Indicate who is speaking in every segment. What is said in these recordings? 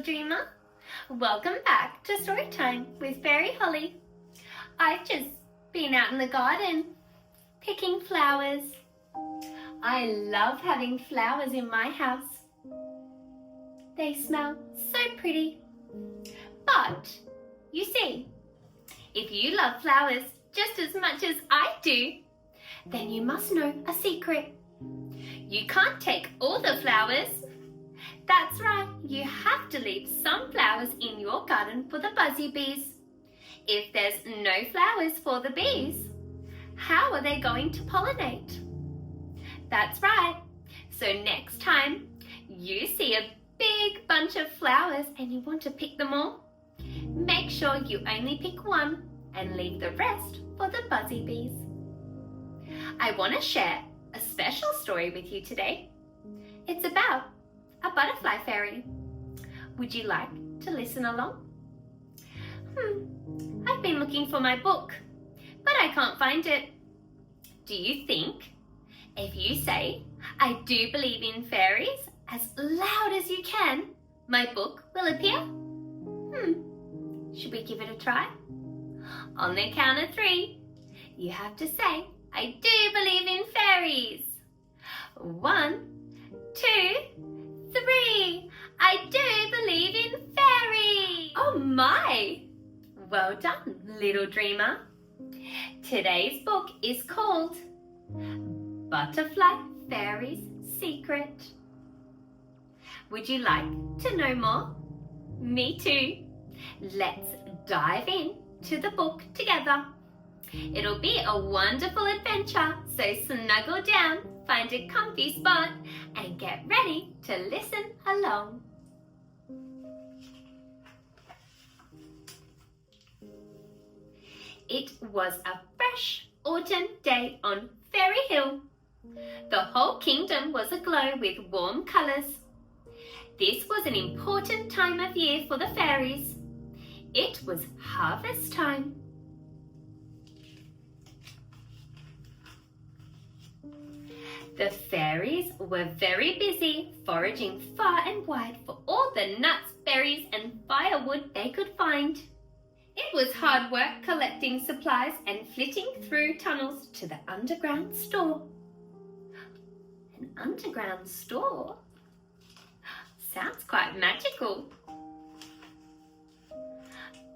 Speaker 1: dreamer. Welcome back to Storytime with Fairy Holly. I've just been out in the garden picking flowers. I love having flowers in my house. They smell so pretty. But, you see, if you love flowers just as much as I do, then you must know a secret. You can't take all the flowers. That's right, you have to leave some flowers in your garden for the buzzy bees. If there's no flowers for the bees, how are they going to pollinate? That's right. So next time you see a big bunch of flowers and you want to pick them all, make sure you only pick one and leave the rest for the buzzy bees. I want to share a special story with you today. It's about a butterfly fairy. Would you like to listen along? I've been looking for my book, but I can't find it. Do you think if you say, "I do believe in fairies," as loud as you can, my book will appear? Should we give it a try? On the count of 3, you have to say, "I do believe in fairies." 1, 2, 3. I do believe in fairies. Oh my! Well done, little dreamer. Today's book is called Butterfly Fairy's Secret. Would you like to know more? Me too. Let's dive in to the book together. It'll be a wonderful adventure, so snuggle down, find a comfy spot, and get ready to listen along. It was a fresh autumn day on Fairy Hill. The whole kingdom was aglow with warm colours. This was an important time of year for the fairies. It was harvest time. The fairies were very busy foraging far and wide for all the nuts, berries and firewood they could find. It was hard work collecting supplies and flitting through tunnels to the underground store. An underground store? Sounds quite magical.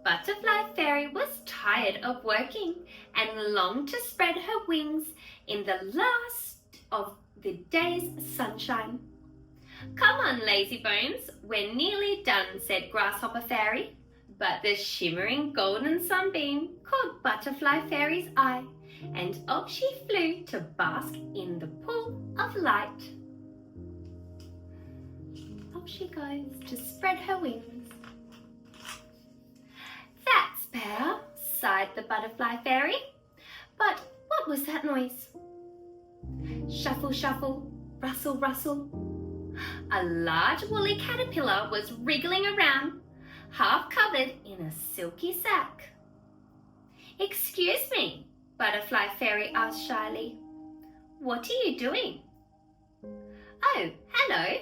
Speaker 1: Butterfly Fairy was tired of working and longed to spread her wings in the last of the day's sunshine. "Come on, lazy bones, we're nearly done," said Grasshopper Fairy. But the shimmering golden sunbeam caught Butterfly Fairy's eye, and off she flew to bask in the pool of light. Off she goes to spread her wings. "That's better," sighed the Butterfly Fairy. But what was that noise? Shuffle, shuffle, rustle, rustle. A large woolly caterpillar was wriggling around, half covered in a silky sack. "Excuse me," Butterfly Fairy asked shyly. "What are you doing?" "Oh, hello,"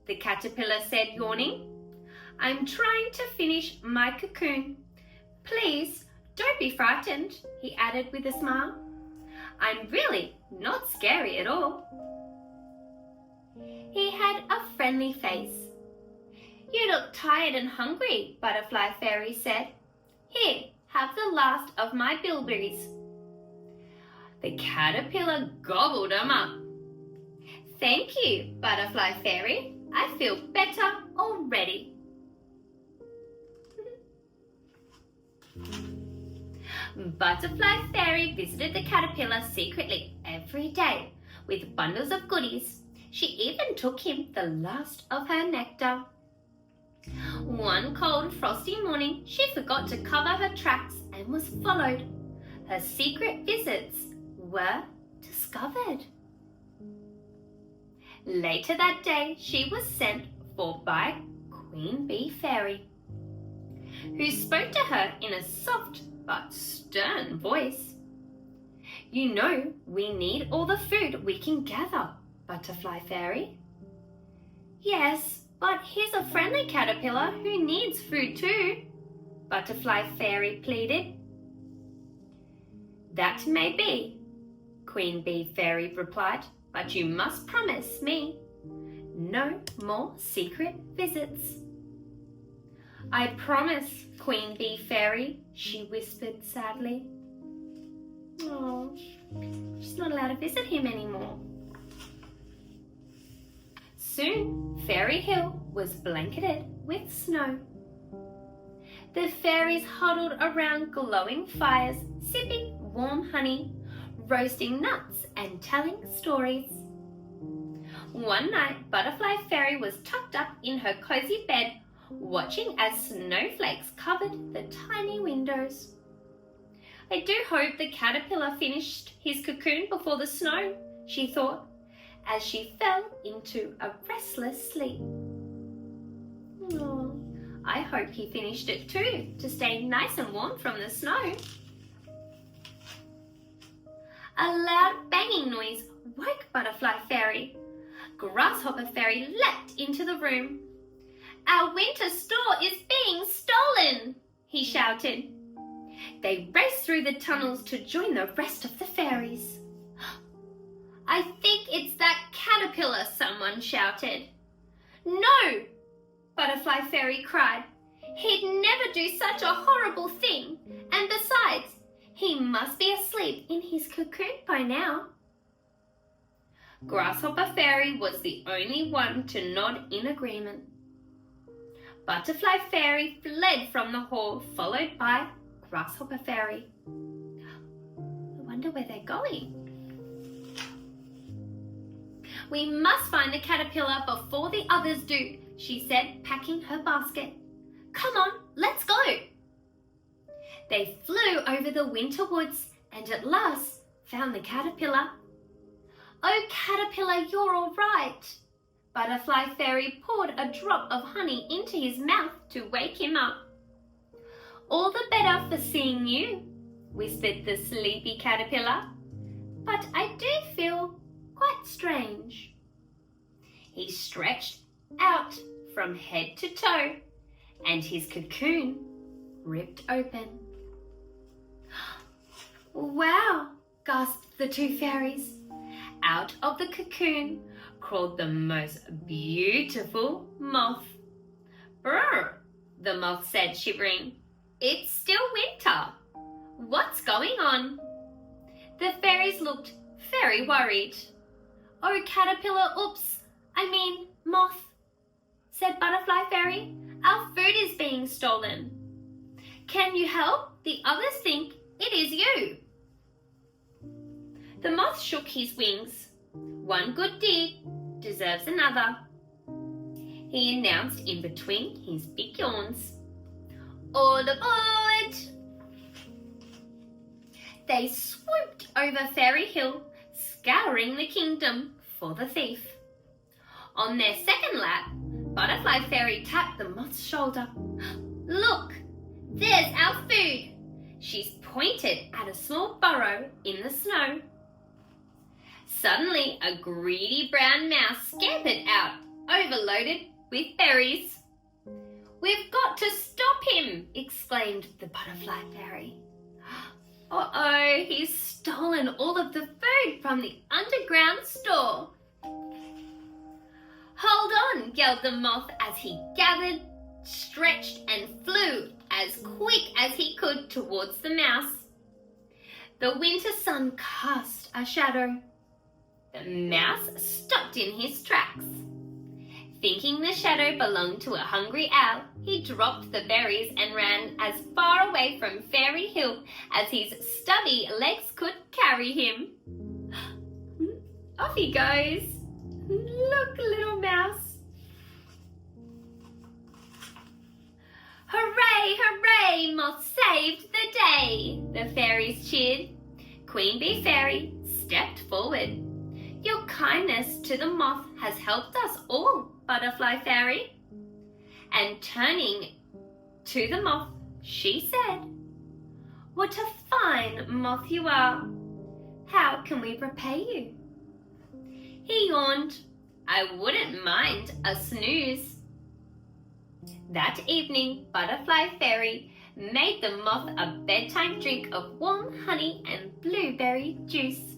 Speaker 1: the caterpillar said, yawning. "I'm trying to finish my cocoon. Please don't be frightened," he added with a smile. "I'm really not scary at all." He had a friendly face. "You look tired and hungry," Butterfly Fairy said. "Here, have the last of my bilberries." The caterpillar gobbled them up. "Thank you, Butterfly Fairy. I feel better already." Butterfly Fairy visited the caterpillar secretly every day with bundles of goodies. She even took him the last of her nectar. One cold, frosty morning, she forgot to cover her tracks and was followed. Her secret visits were discovered. Later that day, she was sent for by Queen Bee Fairy, who spoke to her in a soft but stern voice. "You know we need all the food we can gather, Butterfly Fairy." "Yes, But he's a friendly caterpillar who needs food too, Butterfly Fairy pleaded. That may be, Queen Bee Fairy replied, but you must promise me no more secret visits. I promise, Queen Bee Fairy, she whispered sadly. Oh, she's not allowed to visit him anymore. Soon, Fairy Hill was blanketed with snow. The fairies huddled around glowing fires, sipping warm honey, roasting nuts and telling stories. One night, Butterfly Fairy was tucked up in her cozy bed, watching as snowflakes covered the tiny windows. I do hope the caterpillar finished his cocoon before the snow, she thought, as she fell into a restless sleep. Oh, I hope he finished it too, to stay nice and warm from the snow. A loud banging noise woke Butterfly Fairy. Grasshopper Fairy leapt into the room. Our winter store is being stolen, he shouted. They raced through the tunnels to join the rest of the fairies. I think it's that caterpillar, someone shouted. No, Butterfly Fairy cried. He'd never do such a horrible thing, and besides, he must be asleep in his cocoon by now. Grasshopper Fairy was the only one to nod in agreement. Butterfly Fairy fled from the hall, followed by Grasshopper Fairy. I wonder where they're going. We must find the caterpillar before the others do, she said, packing her basket. Come on, let's go. They flew over the winter woods and at last found the caterpillar. Oh, caterpillar, you're all right. Butterfly Fairy poured a drop of honey into his mouth to wake him up. All the better for seeing you, whispered the sleepy caterpillar. But I do feel quite strange. He stretched out from head to toe, and his cocoon ripped open. Wow, gasped the two fairies. Out of the cocoon crawled the most beautiful moth. Brr, the moth said, shivering. It's still winter. What's going on? The fairies looked very worried. Oh, caterpillar, moth, said Butterfly Fairy. Our food is being stolen. Can you help? The others think it is you. The moth shook his wings. One good deed deserves another, he announced in between his big yawns. All aboard! They swooped over Fairy Hill, scouring the kingdom for the thief. On their second lap, Butterfly Fairy tapped the moth's shoulder. Look, there's our food. She pointed at a small burrow in the snow. Suddenly, a greedy brown mouse scampered out, overloaded with berries. We've got to stop him, exclaimed the Butterfly Fairy. Uh-oh, he's stolen all of the food from the underground store. Hold on, yelled the moth as he gathered, stretched and flew as quick as he could towards the mouse. The winter sun cast a shadow. The mouse stopped in his tracks. Thinking the shadow belonged to a hungry owl, he dropped the berries and ran as far away from Fairy Hill as his stubby legs could carry him. Off he goes. Look, little mouse. Hooray, hooray, moth saved the day, the fairies cheered. Queen Bee Fairy stepped forward. Your kindness to the moth has helped us all, Butterfly Fairy. And turning to the moth, she said, What a fine moth you are. How can we repay you? He yawned. I wouldn't mind a snooze. That evening, Butterfly Fairy made the moth a bedtime drink of warm honey and blueberry juice.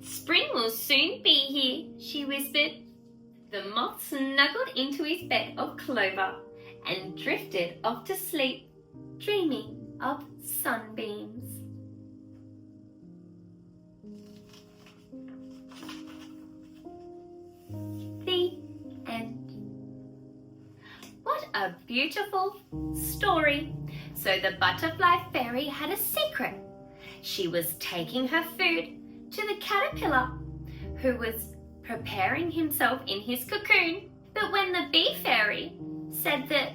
Speaker 1: "Spring will soon be here," she whispered. The moth snuggled into his bed of clover and drifted off to sleep, dreaming of sunbeams. The end. What a beautiful story. So the Butterfly Fairy had a secret. She was taking her food to the caterpillar, who was preparing himself in his cocoon. But when the Bee Fairy said that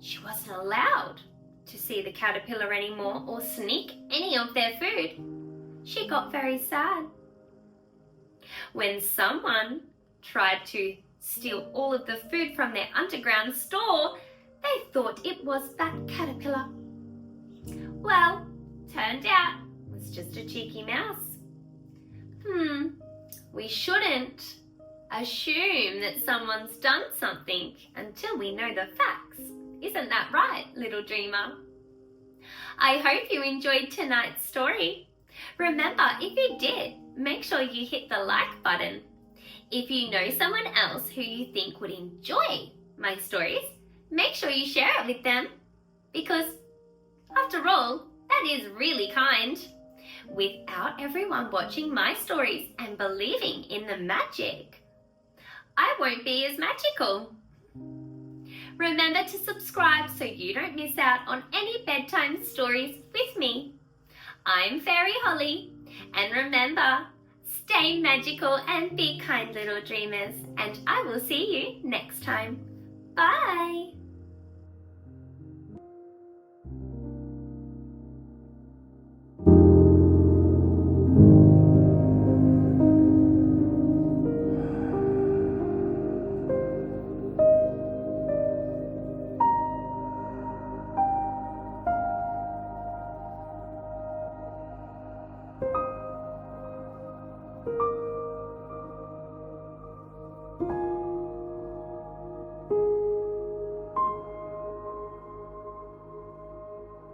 Speaker 1: she wasn't allowed to see the caterpillar anymore or sneak any of their food, she got very sad. When someone tried to steal all of the food from their underground store, they thought it was that caterpillar. Well, turned out it was just a cheeky mouse. We shouldn't assume that someone's done something until we know the facts. Isn't that right, little dreamer? I hope you enjoyed tonight's story. Remember, if you did, make sure you hit the like button. If you know someone else who you think would enjoy my stories, make sure you share it with them. Because, after all, that is really kind. Without everyone watching my stories and believing in the magic, I won't be as magical. Remember to subscribe so you don't miss out on any bedtime stories with me. I'm Fairy Holly, and remember, stay magical and be kind, little dreamers, and I will see you next time. Bye!